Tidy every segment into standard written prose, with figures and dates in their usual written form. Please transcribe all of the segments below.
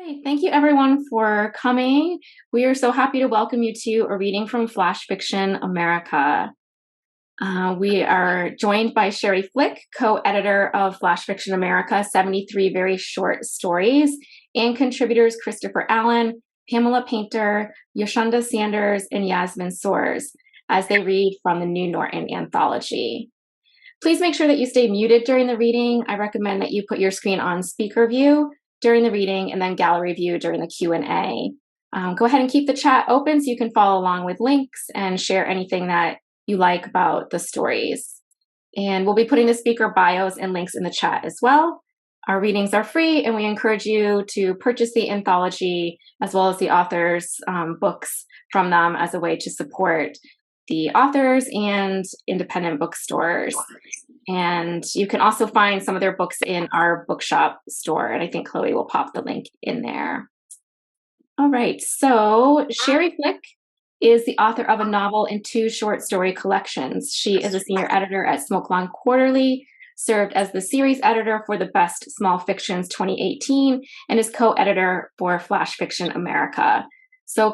Hi, thank you everyone for coming. We are so happy to welcome you to a reading from Flash Fiction America. We are joined by Sherry Flick, co-editor of Flash Fiction America, 73 Very Short Stories, and contributors Christopher Allen, Pamela Painter, Yoshunda Sanders, and Yasmin Soares, as they read from the New Norton Anthology. Please make sure that you stay muted during the reading. I recommend that you put your screen on speaker view during the reading and then gallery view during the Q&A. Go ahead and keep the chat open so you can follow along with links and share anything that you like about the stories. And we'll be putting the speaker bios and links in the chat as well. Our readings are free, and we encourage you to purchase the anthology as well as the authors' books from them as a way to support the authors and independent bookstores. And you can also find some of their books in our bookshop store, and I think Chloe will pop the link in there. All right, so Sherry Flick is the author of a novel and 2 short story collections. She is a senior editor at Smokelawn Quarterly, served as the series editor for the Best Small Fictions 2018, and is co-editor for Flash Fiction America. So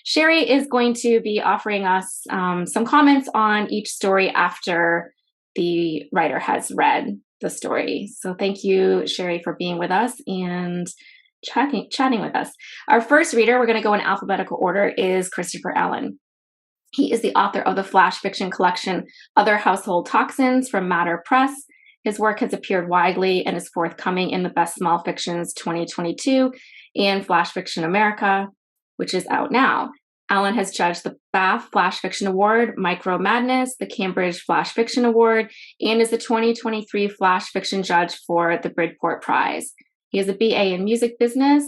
Sherry is going to be offering us some comments on each story after the writer has read the story. So thank you, Sherry, for being with us and chatting with us. Our first reader, we're going to go in alphabetical order, is Christopher Allen. He is the author of the Flash Fiction collection Other Household Toxins from Matter Press. His work has appeared widely and is forthcoming in the Best Small Fictions 2022 and Flash Fiction America, which is out now. Allen has judged the Bath Flash Fiction Award, Micro Madness, the Cambridge Flash Fiction Award, and is the 2023 Flash Fiction Judge for the Bridport Prize. He has a BA in Music Business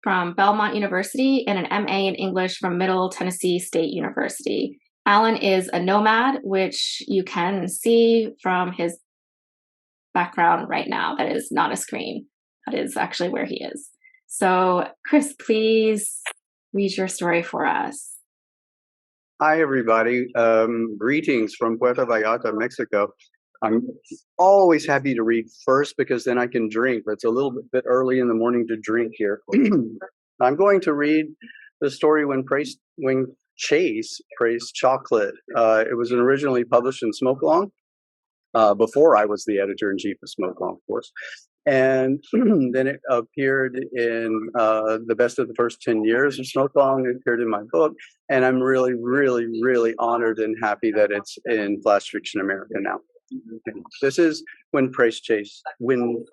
from Belmont University and an MA in English from Middle Tennessee State University. Allen is a nomad, which you can see from his background right now. That is not a screen. That is actually where he is. So, Chris, please read your story for us. Hi, everybody. Greetings from Puerto Vallarta, Mexico. I'm always happy to read first because then I can drink. But it's a little bit early in the morning to drink here. I'm going to read the story when Chase praised chocolate. It was originally published in Smokelawn before I was the editor-in-chief of Smokelawn, of course. And then it appeared in the best of the first 10 years of Smokelawn. It appeared in my book. And I'm really, really, really honored and happy that it's in Flash Fiction America now. Okay. This is when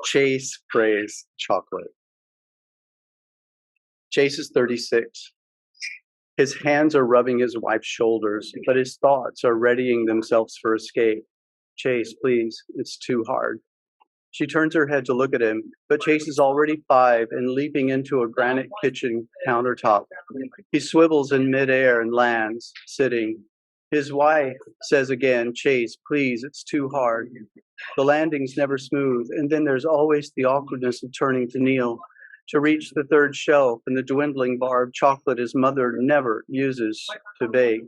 Chase praised chocolate. Chase is 36. His hands are rubbing his wife's shoulders, but his thoughts are readying themselves for escape. Chase, please, it's too hard. She turns her head to look at him, but Chase is already 5 and leaping into a granite kitchen countertop. He swivels in midair and lands, sitting. His wife says again, Chase, please, it's too hard. The landing's never smooth, and then there's always the awkwardness of turning to kneel, to reach the 3rd shelf and the dwindling bar of chocolate his mother never uses to bake.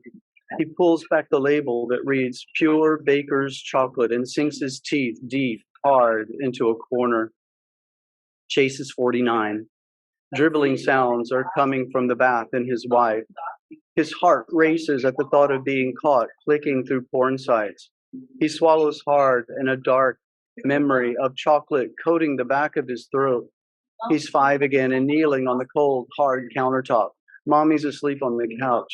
He pulls back the label that reads, Pure Baker's Chocolate, and sinks his teeth deep, hard into a corner. Chase is 49. Dribbling sounds are coming from the bath and his wife. His heart races at the thought of being caught clicking through porn sites. He swallows hard, and a dark memory of chocolate coating the back of his throat. He's 5 again and kneeling on the cold, hard countertop. Mommy's asleep on the couch.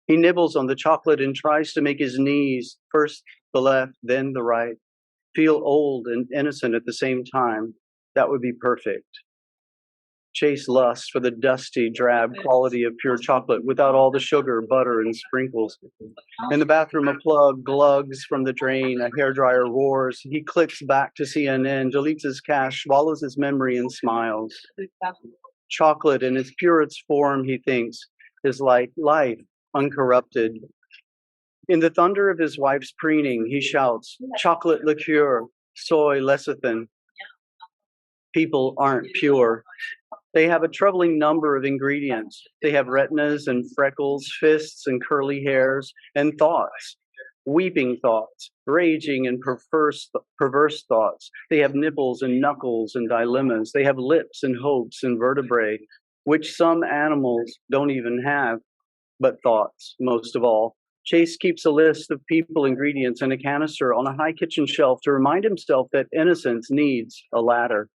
He nibbles on the chocolate and tries to make his knees, first the left, then the right, feel old and innocent at the same time. That would be perfect. Chase lusts for the dusty, drab quality of pure chocolate without all the sugar, butter, and sprinkles. In the bathroom, a plug glugs from the drain, a hairdryer roars. He clicks back to CNN, deletes his cache, swallows his memory, and smiles. Chocolate in its purest form, he thinks, is like life, uncorrupted. In the thunder of his wife's preening, he shouts, chocolate liqueur, soy lecithin. People aren't pure. They have a troubling number of ingredients. They have retinas and freckles, fists and curly hairs, and thoughts, weeping thoughts, raging and perverse thoughts. They have nipples and knuckles and dilemmas. They have lips and hopes and vertebrae, which some animals don't even have, but thoughts, most of all. Chase keeps a list of people, ingredients, and a canister on a high kitchen shelf to remind himself that innocence needs a ladder,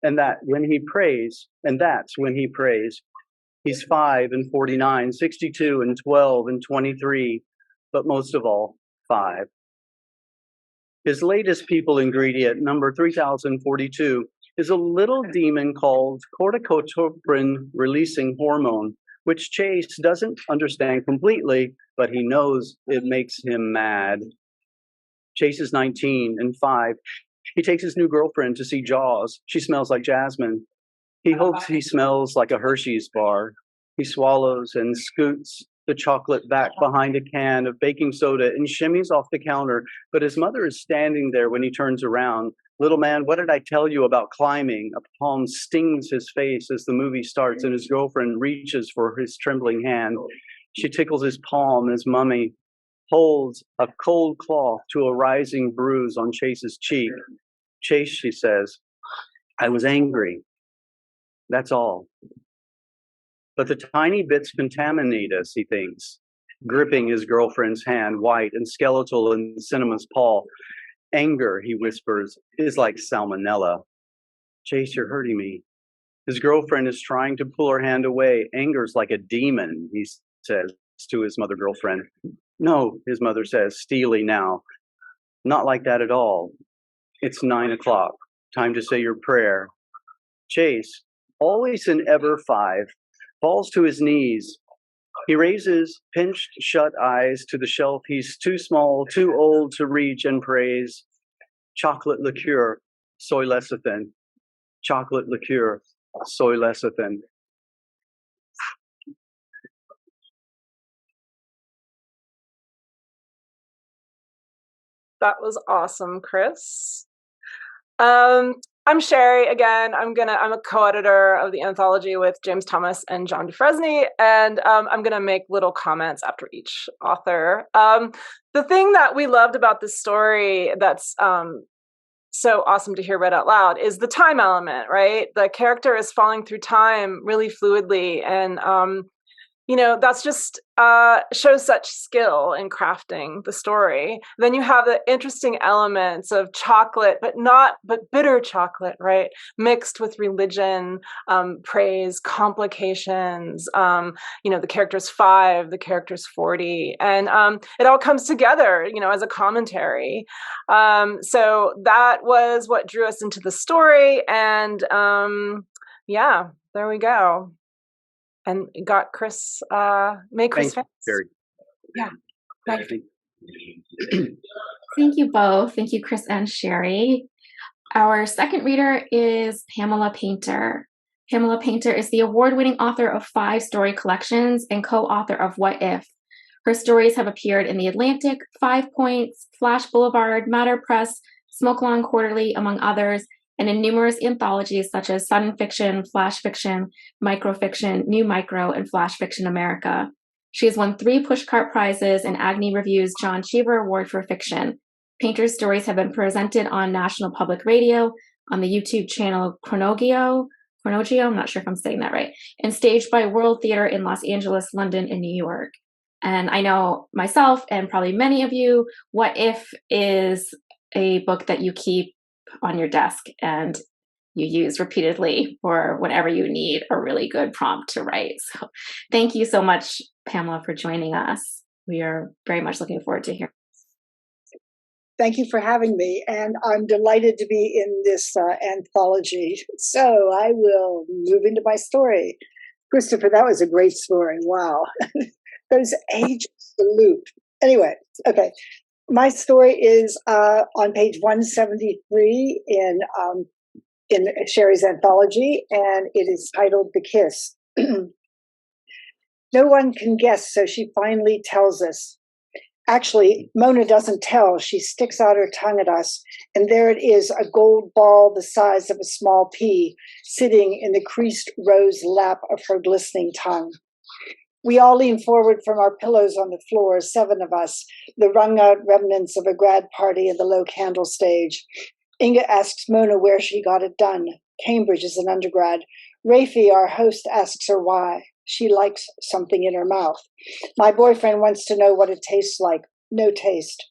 and that when he prays, and that's when he prays. He's 5 and 49, 62 and 12 and 23, but most of all, 5. His latest people ingredient, number 3042, is a little demon called corticotropin releasing hormone, which Chase doesn't understand completely, but he knows it makes him mad. Chase is 19 and 5. He takes his new girlfriend to see Jaws. She smells like jasmine. He hopes he smells like a Hershey's bar. He swallows and scoots the chocolate back behind a can of baking soda and shimmies off the counter, but his mother is standing there when he turns around. Little man, what did I tell you about climbing? A palm stings his face as the movie starts and his girlfriend reaches for his trembling hand. She tickles his palm as Mummy holds a cold cloth to a rising bruise on Chase's cheek. Chase, she says, I was angry. That's all. But the tiny bits contaminate us, he thinks, gripping his girlfriend's hand, white and skeletal in Cinema's paw. Anger, he whispers, is like salmonella. Chase, you're hurting me. His girlfriend is trying to pull her hand away. Anger's like a demon, he says to his mother girlfriend. No, his mother says, steely now. Not like that at all. It's 9 o'clock. Time to say your prayer. Chase, always and ever 5, falls to his knees. He raises pinched shut eyes to the shelf he's too small, too old to reach, and prays, chocolate liqueur, soy lecithin. Chocolate liqueur, soy lecithin. That was awesome, Chris. I'm Sherry again. I'm a co-editor of the anthology with James Thomas and John Dufresne, and I'm gonna make little comments after each author. The thing that we loved about this story that's so awesome to hear read out loud is the time element, right? The character is falling through time really fluidly, and that's just shows such skill in crafting the story. Then you have the interesting elements of chocolate, but bitter chocolate, right? Mixed with religion, praise, complications. The character's 5, the character's 40, and it all comes together, as a commentary. So that was what drew us into the story, and there we go. And got Chris, make Chris famous. Yeah. Thank you both. Thank you, Chris and Sherry. Our second reader is Pamela Painter. Pamela Painter is the award-winning author of 5 story collections and co-author of What If. Her stories have appeared in The Atlantic, 5 Points, Flash Boulevard, Matter Press, Smoke Lawn Quarterly, among others, and in numerous anthologies such as Sudden Fiction, Flash Fiction, Microfiction, New Micro, and Flash Fiction America. She has won 3 Pushcart Prizes and Agni Review's John Cheever Award for Fiction. Painter's stories have been presented on National Public Radio, on the YouTube channel Chronogio, I'm not sure if I'm saying that right, and staged by World Theater in Los Angeles, London, and New York. And I know myself, and probably many of you, What If is a book that you keep on your desk and you use repeatedly for whenever you need a really good prompt to write. So thank you so much, Pamela, for joining us. We are very much looking forward to hearing. Thank you for having me, and I'm delighted to be in this anthology. So I will move into my story. Christopher, that was a great story. Wow. Those ages, the loop. Anyway, okay. My story is on page 173 in Sherry's anthology, and it is titled The Kiss. No one can guess, so she finally tells us. Actually, Mona doesn't tell. She sticks out her tongue at us, and there it is, a gold ball the size of a small pea, sitting in the creased rose lap of her glistening tongue. We all lean forward from our pillows on the floor, 7 of us, the wrung-out remnants of a grad party in the low candle stage. Inga asks Mona where she got it done. Cambridge as an undergrad. Rafi, our host, asks her why. She likes something in her mouth. My boyfriend wants to know what it tastes like. No taste.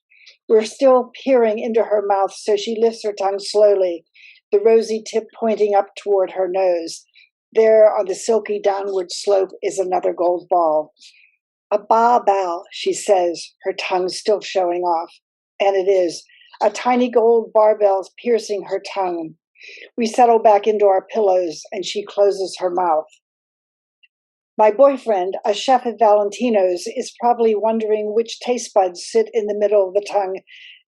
We're still peering into her mouth, so she lifts her tongue slowly, the rosy tip pointing up toward her nose. There on the silky downward slope is another gold ball. A ba-bal, she says, her tongue still showing off. And it is. A tiny gold barbell piercing her tongue. We settle back into our pillows, and she closes her mouth. My boyfriend, a chef at Valentino's, is probably wondering which taste buds sit in the middle of the tongue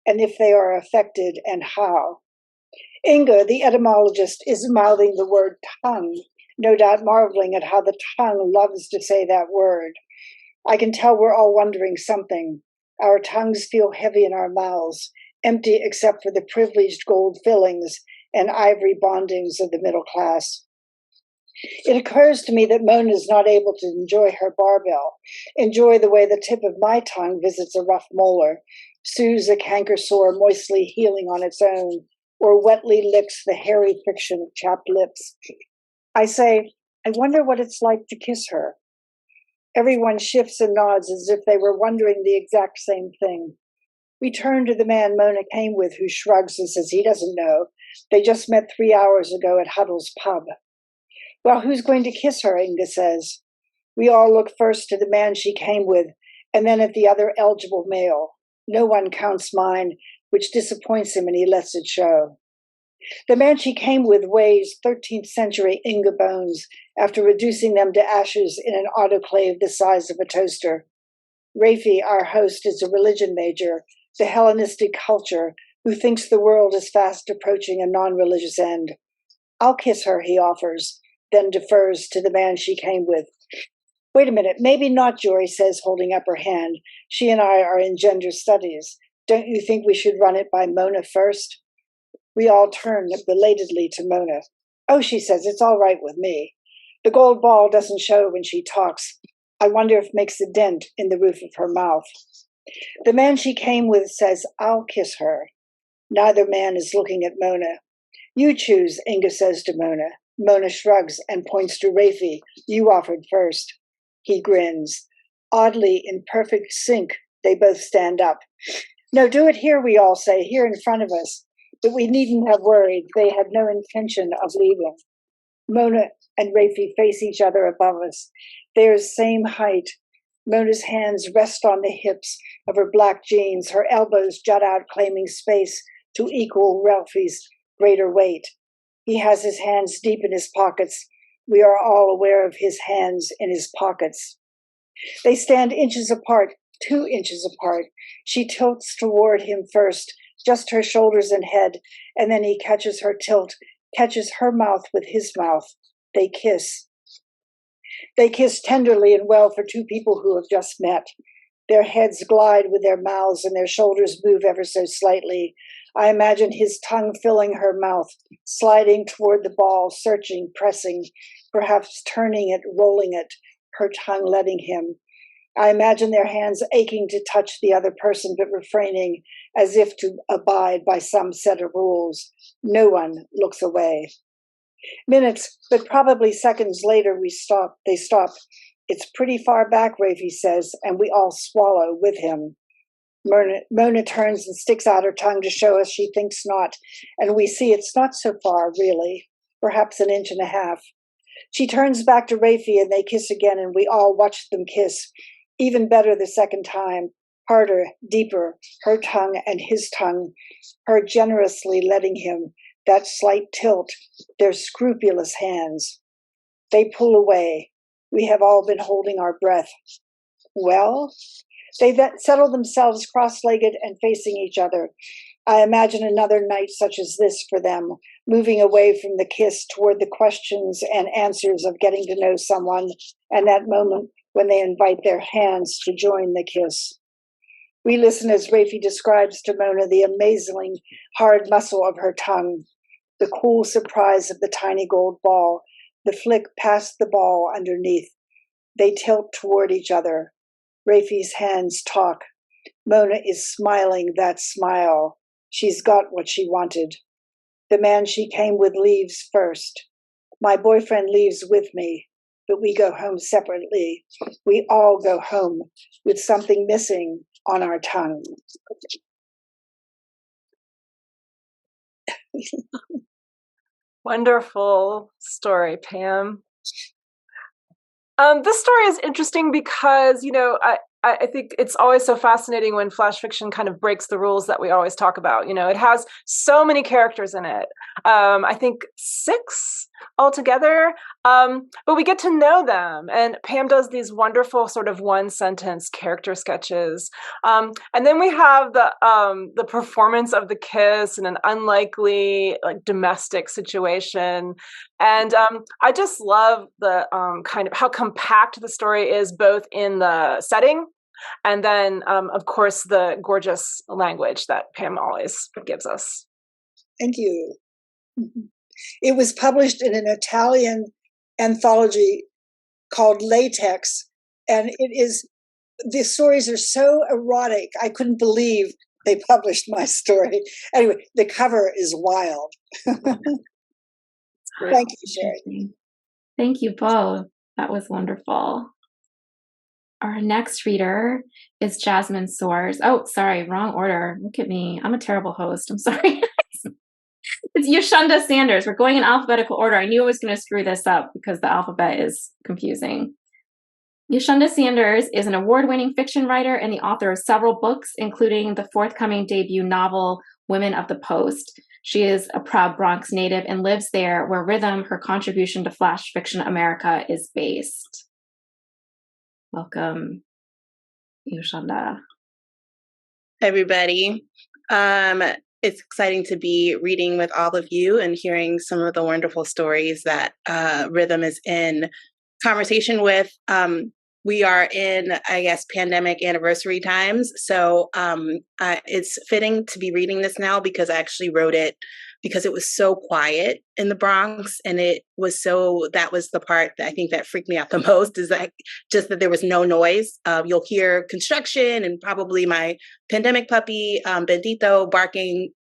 and if they are affected and how. Inga, the etymologist, is mouthing the word tongue, no doubt marveling at how the tongue loves to say that word. I can tell we're all wondering something. Our tongues feel heavy in our mouths, empty except for the privileged gold fillings and ivory bondings of the middle class. It occurs to me that Mona is not able to enjoy her barbell, enjoy the way the tip of my tongue visits a rough molar, soothes a canker sore moistly healing on its own, or wetly licks the hairy friction of chapped lips. I say, I wonder what it's like to kiss her. Everyone shifts and nods as if they were wondering the exact same thing. We turn to the man Mona came with, who shrugs and says he doesn't know. They just met 3 hours ago at Huddle's pub. Well, who's going to kiss her, Inga says. We all look first to the man she came with, and then at the other eligible male. No one counts mine, which disappoints him, and he lets it show. The man she came with weighs 13th century Inga bones after reducing them to ashes in an autoclave the size of a toaster. Rafi, our host, is a religion major, the Hellenistic culture, who thinks the world is fast approaching a non-religious end. I'll kiss her, he offers, then defers to the man she came with. Wait a minute, maybe not, Jory says, holding up her hand. She and I are in gender studies. Don't you think we should run it by Mona first? We all turn belatedly to Mona. Oh, she says, it's all right with me. The gold ball doesn't show when she talks. I wonder if it makes a dent in the roof of her mouth. The man she came with says, I'll kiss her. Neither man is looking at Mona. You choose, Inga says to Mona. Mona shrugs and points to Rafi. You offered first. He grins. Oddly, in perfect sync, they both stand up. No, do it here, we all say, here in front of us. But we needn't have worried. They had no intention of leaving. Mona and Rafi face each other above us. They are the same height. Mona's hands rest on the hips of her black jeans. Her elbows jut out, claiming space to equal Ralphie's greater weight. He has his hands deep in his pockets. We are all aware of his hands in his pockets. They stand inches apart, 2 inches apart. She tilts toward him first, just her shoulders and head, and then he catches her tilt, catches her mouth with his mouth. They kiss. They kiss tenderly and well for 2 people who have just met. Their heads glide with their mouths and their shoulders move ever so slightly. I imagine his tongue filling her mouth, sliding toward the ball, searching, pressing, perhaps turning it, rolling it, her tongue letting him. I imagine their hands aching to touch the other person, but refraining as if to abide by some set of rules. No one looks away. Minutes, but probably seconds later, they stop. It's pretty far back, Rafi says, and we all swallow with him. Mona turns and sticks out her tongue to show us she thinks not, and we see it's not so far, really, perhaps 1.5 inches. She turns back to Rafi and they kiss again, and we all watch them kiss. Even better the second time, harder, deeper, her tongue and his tongue, her generously letting him, that slight tilt, their scrupulous hands. They pull away. We have all been holding our breath. Well? They settle themselves cross-legged and facing each other. I imagine another night such as this for them, moving away from the kiss toward the questions and answers of getting to know someone, and that moment when they invite their hands to join the kiss. We listen as Rafi describes to Mona the amazingly hard muscle of her tongue, the cool surprise of the tiny gold ball, the flick past the ball underneath. They tilt toward each other. Rafi's hands talk. Mona is smiling that smile. She's got what she wanted. The man she came with leaves first. My boyfriend leaves with me, but we go home separately. We all go home with something missing on our tongue. Wonderful story, Pam. This story is interesting because, I think it's always so fascinating when flash fiction kind of breaks the rules that we always talk about. It has so many characters in it. I think 6 altogether. But we get to know them. And Pam does these wonderful sort of one-sentence character sketches. And then we have the performance of the kiss in an unlikely, like, domestic situation. And I just love the kind of how compact the story is, both in the setting and then, of course, the gorgeous language that Pam always gives us. Thank you. It was published in an Italian anthology called Latex, and the stories are so erotic. I couldn't believe they published my story. Anyway, the cover is wild. Thank you, Sherry. Thank you both. That was wonderful. Our next reader is Jasmine Soares. Oh, sorry, wrong order. Look at me. I'm a terrible host. I'm sorry. It's Yoshunda Sanders. We're going in alphabetical order. I knew I was going to screw this up because the alphabet is confusing. Yoshunda Sanders is an award-winning fiction writer and the author of several books, including the forthcoming debut novel, Women of the Post. She is a proud Bronx native and lives there where Rhythm, her contribution to flash fiction America, is based. Welcome, Yoshunda. Hi, everybody. It's exciting to be reading with all of you and hearing some of the wonderful stories that Rhythm is in conversation with. We are in, I guess, pandemic anniversary times. So it's fitting to be reading this now because I actually wrote it because it was so quiet in the Bronx. And that was the part that I think that freaked me out the most, is that just that there was no noise. You'll hear construction and probably my pandemic puppy, Bendito, barking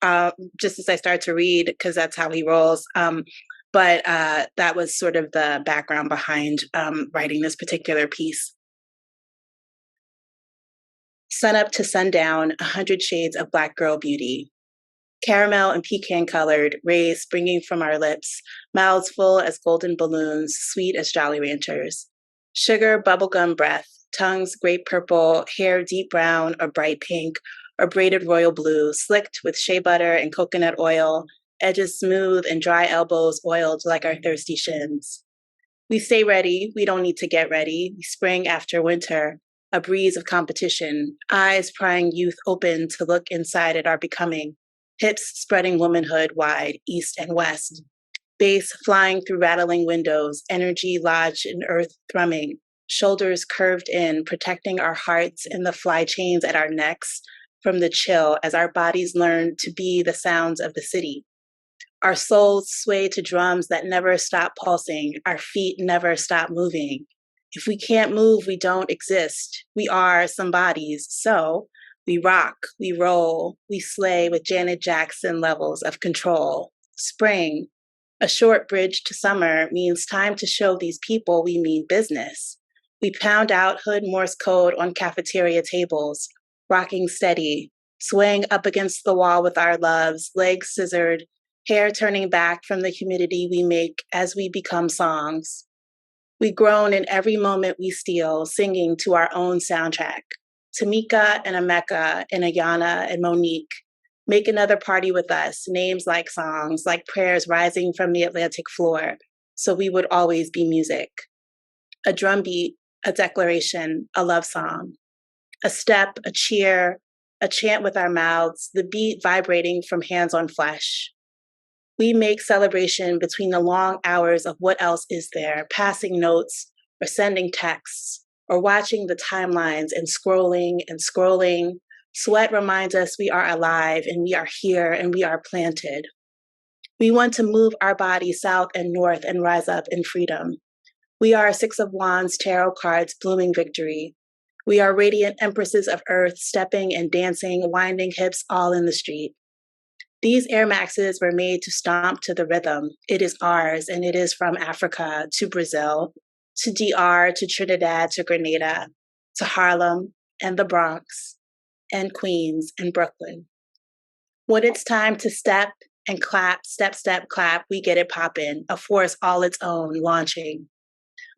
just as I start to read, because that's how he rolls. But that was sort of the background behind writing this particular piece. Sun up to sundown, 100 shades of Black girl beauty. Caramel and pecan colored, rays springing from our lips, mouths full as golden balloons, sweet as Jolly Ranchers. Sugar bubblegum breath, tongues grape purple, hair deep brown or bright pink, or braided royal blue, slicked with shea butter and coconut oil, edges smooth and dry elbows oiled like our thirsty shins. We stay ready, we don't need to get ready. We spring after winter, a breeze of competition, eyes prying youth open to look inside at our becoming, hips spreading womanhood wide, east and west, bass flying through rattling windows, energy lodged in earth thrumming, shoulders curved in, protecting our hearts and the fly chains at our necks from the chill as our bodies learn to be the sounds of the city. Our souls sway to drums that never stop pulsing. Our feet never stop moving. If we can't move, we don't exist. We are somebodies. So we rock, we roll, we slay with Janet Jackson levels of control. Spring, a short bridge to summer, means time to show these people we mean business. We pound out hood Morse code on cafeteria tables, rocking steady, swaying up against the wall with our loves, legs scissored, hair turning back from the humidity we make as we become songs. We groan in every moment we steal, singing to our own soundtrack. Tamika and Emeka and Ayana and Monique, make another party with us, names like songs, like prayers rising from the Atlantic floor, so we would always be music. A drum beat, a declaration, a love song. A step, a cheer, a chant with our mouths, the beat vibrating from hands on flesh. We make celebration between the long hours of what else is there, passing notes or sending texts or watching the timelines and scrolling. Sweat reminds us we are alive and we are here and we are planted. We want to move our bodies south and north and rise up in freedom. We are Six of Wands tarot cards blooming victory. We are radiant empresses of earth, stepping and dancing, winding hips all in the street. These Air Maxes were made to stomp to the rhythm. It is ours, and it is from Africa to Brazil, to DR, to Trinidad, to Grenada, to Harlem and the Bronx, and Queens and Brooklyn. When it's time to step and clap, step, step, clap, we get it poppin', a force all its own, launching.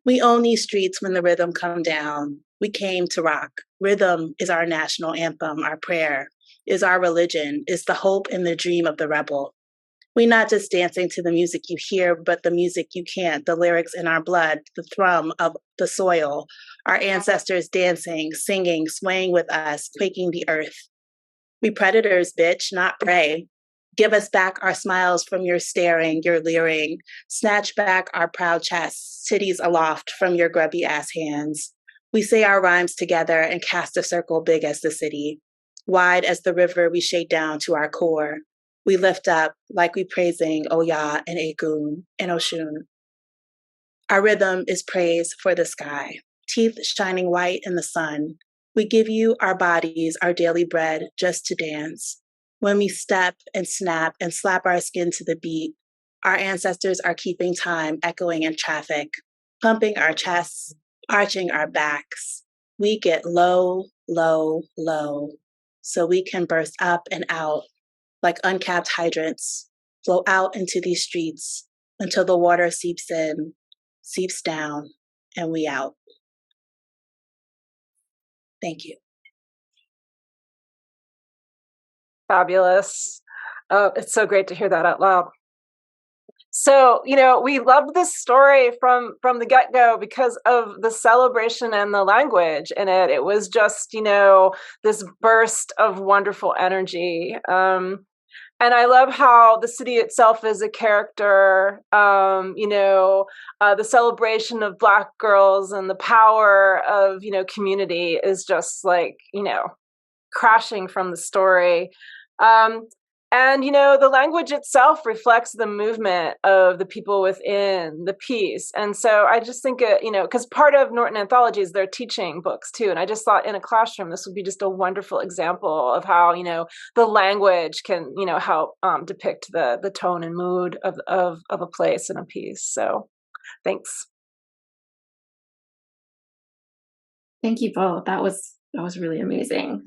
We own these streets when the rhythm come down. We came to rock. Rhythm is our national anthem, our prayer, is our religion, is the hope and the dream of the rebel. We're not just dancing to the music you hear, but the music you can't, the lyrics in our blood, the thrum of the soil, our ancestors dancing, singing, swaying with us, quaking the earth. We predators, bitch, not prey. Give us back our smiles from your staring, your leering. Snatch back our proud chests, cities aloft from your grubby ass hands. We say our rhymes together and cast a circle big as the city. Wide as the river we shake down to our core. We lift up like we praising Oya and Egun and Oshun. Our rhythm is praise for the sky, teeth shining white in the sun. We give you our bodies, our daily bread, just to dance. When we step and snap and slap our skin to the beat, our ancestors are keeping time, echoing in traffic, pumping our chests, arching our backs. We get low, low, low, so we can burst up and out like uncapped hydrants, flow out into these streets until the water seeps in, seeps down, and we out. Thank you. Fabulous. Oh, it's so great to hear that out loud. So, we loved this story from the get-go because of the celebration and the language in it. It was just, this burst of wonderful energy. And I love how the city itself is a character, the celebration of Black girls and the power of, community is just like, crashing from the story. And, the language itself reflects the movement of the people within the piece. And so I just think, because part of Norton Anthologies, they're teaching books too. And I just thought in a classroom, this would be just a wonderful example of how, the language can, help depict the tone and mood of a place and a piece. So thanks. Thank you both. That was really amazing.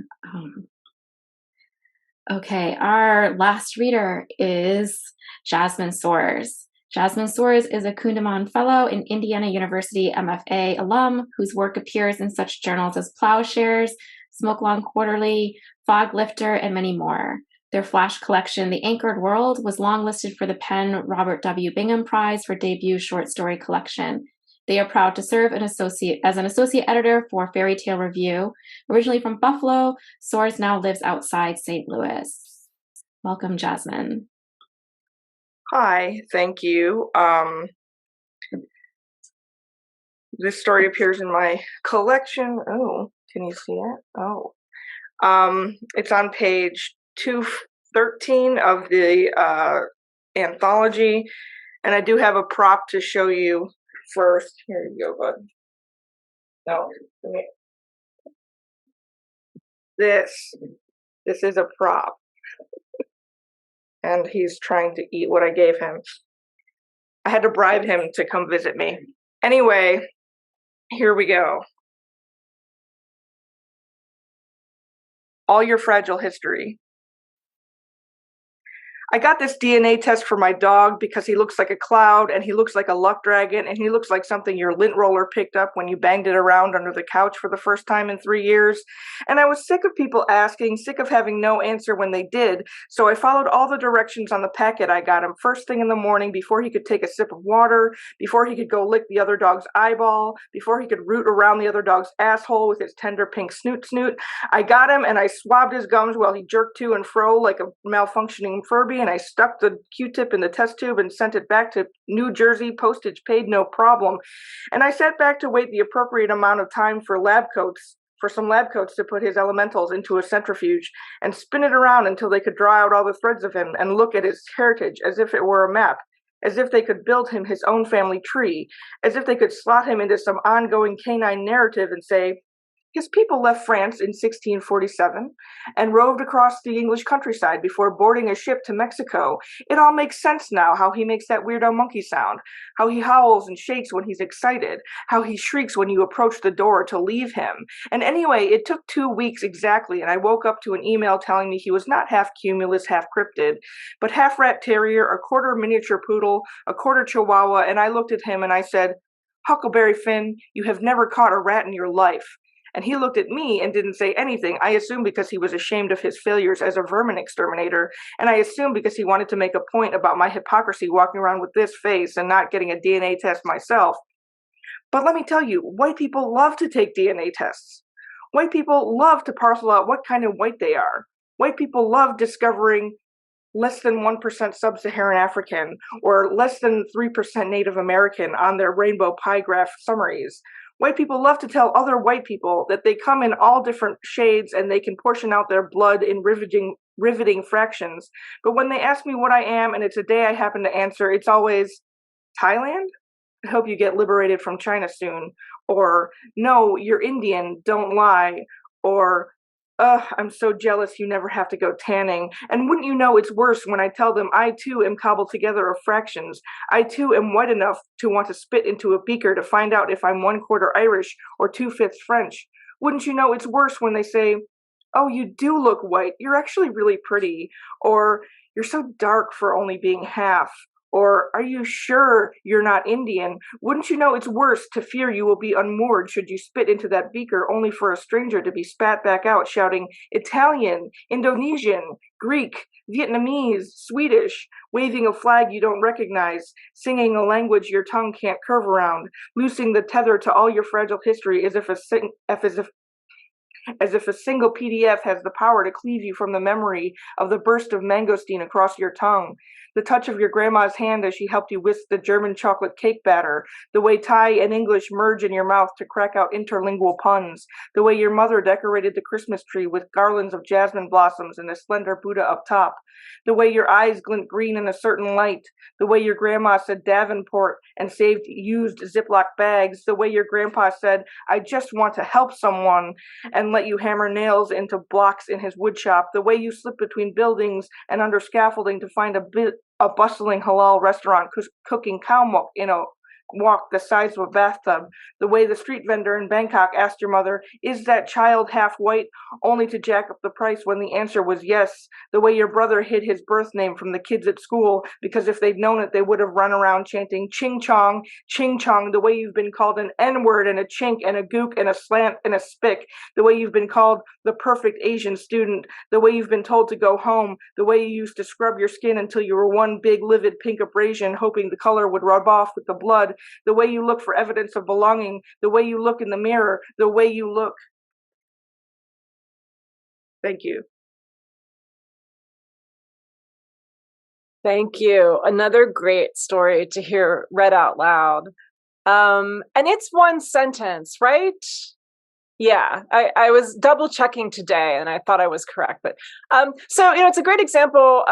Okay, our last reader is Jasmine Soares. Jasmine Soares is a Kundiman Fellow and Indiana University MFA alum whose work appears in such journals as Plowshares, Smokelong Quarterly, Fog Lifter, and many more. Their flash collection, The Anchored World, was longlisted for the Penn Robert W. Bingham Prize for debut short story collection. They are proud to serve as an associate editor for Fairy Tale Review. Originally from Buffalo, Soares now lives outside St. Louis. Welcome, Jasmine. Hi, thank you. This story appears in my collection. Oh, can you see it? Oh. It's on page 213 of the anthology, and I do have a prop to show you first. Here you go, bud. No, this is a prop, and he's trying to eat what I gave him. I had to bribe him to come visit me. Anyway, here we go. All Your Fragile History. I got this DNA test for my dog because he looks like a cloud, and he looks like a luck dragon, and he looks like something your lint roller picked up when you banged it around under the couch for the first time in 3 years. And I was sick of people asking, sick of having no answer when they did, so I followed all the directions on the packet I got him first thing in the morning before he could take a sip of water, before he could go lick the other dog's eyeball, before he could root around the other dog's asshole with his tender pink snoot. I got him and I swabbed his gums while he jerked to and fro like a malfunctioning Furby, and I stuck the Q-tip in the test tube and sent it back to New Jersey, postage paid, no problem. And I sat back to wait the appropriate amount of time for some lab coats to put his elementals into a centrifuge and spin it around until they could draw out all the threads of him and look at his heritage as if it were a map. as if they could build him his own family tree, as if they could slot him into some ongoing canine narrative and say, his people left France in 1647 and roved across the English countryside before boarding a ship to Mexico. It all makes sense now, how he makes that weirdo monkey sound, how he howls and shakes when he's excited, how he shrieks when you approach the door to leave him. And anyway, it took 2 weeks exactly, and I woke up to an email telling me he was not half cumulus, half cryptid, but half rat terrier, a quarter miniature poodle, a quarter chihuahua, and I looked at him and I said, Huckleberry Finn, you have never caught a rat in your life. And he looked at me and didn't say anything. I assume because he was ashamed of his failures as a vermin exterminator. And I assume because he wanted to make a point about my hypocrisy walking around with this face and not getting a DNA test myself. But let me tell you, white people love to take DNA tests. White people love to parcel out what kind of white they are. White people love discovering less than 1% sub-Saharan African or less than 3% Native American on their rainbow pie graph summaries. White people love to tell other white people that they come in all different shades and they can portion out their blood in riveting fractions. But when they ask me what I am and it's a day I happen to answer, it's always Thailand? I hope you get liberated from China soon. Or, no, you're Indian, don't lie. Or, I'm so jealous you never have to go tanning. And wouldn't you know it's worse when I tell them I too am cobbled together of fractions. I too am white enough to want to spit into a beaker to find out if I'm 1/4 Irish or 2/5 French. Wouldn't you know it's worse when they say, oh, you do look white, you're actually really pretty. Or, you're so dark for only being half. Or, are you sure you're not Indian? Wouldn't you know it's worse to fear you will be unmoored should you spit into that beaker only for a stranger to be spat back out shouting Italian, Indonesian, Greek, Vietnamese, Swedish, waving a flag you don't recognize, singing a language your tongue can't curve around, loosing the tether to all your fragile history as if a single PDF has the power to cleave you from the memory of the burst of mangosteen across your tongue, the touch of your grandma's hand as she helped you whisk the German chocolate cake batter, the way Thai and English merge in your mouth to crack out interlingual puns, the way your mother decorated the Christmas tree with garlands of jasmine blossoms and a slender Buddha up top, the way your eyes glint green in a certain light, the way your grandma said Davenport and saved used Ziploc bags, the way your grandpa said, I just want to help someone, and let you hammer nails into blocks in his woodshop, the way you slip between buildings and under scaffolding to find a bustling halal restaurant cooking cow milk in a wok the size of a bathtub, the way the street vendor in Bangkok asked your mother, is that child half white, only to jack up the price when the answer was yes, the way your brother hid his birth name from the kids at school because if they'd known it they would have run around chanting ching chong, the way you've been called an N-word and a chink and a gook and a slant and a spick, the way you've been called the perfect Asian student, the way you've been told to go home, the way you used to scrub your skin until you were one big livid pink abrasion hoping the color would rub off with the blood, the way you look for evidence of belonging, the way you look in the mirror, the way you look. Thank you. Thank you. Another great story to hear read out loud. And it's one sentence, right? Yeah, I was double checking today and I thought I was correct. But so, it's a great example.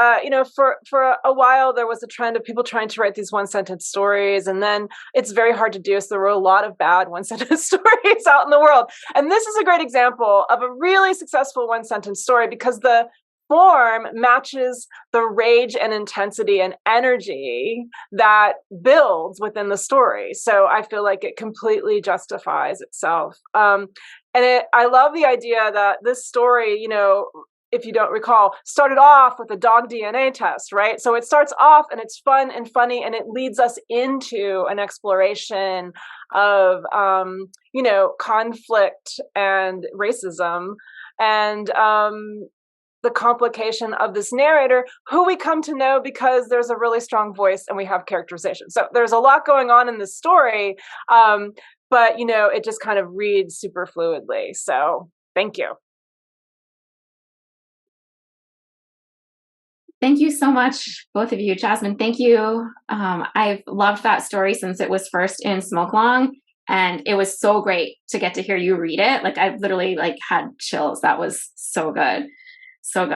For a while, there was a trend of people trying to write these one sentence stories. And then it's very hard to do. So there were a lot of bad one sentence stories out in the world. And this is a great example of a really successful one sentence story because the form matches the rage and intensity and energy that builds within the story. So I feel like it completely justifies itself. I love the idea that this story, if you don't recall, started off with a dog DNA test, right? So it starts off and it's fun and funny and it leads us into an exploration of, conflict and racism and, the complication of this narrator, who we come to know because there's a really strong voice and we have characterization. So there's a lot going on in this story, but it just kind of reads super fluidly. So thank you. Thank you so much, both of you. Jasmine, thank you. I've loved that story since it was first in Smoke Long, and it was so great to get to hear you read it. Like I've literally had chills. That was so good. So good.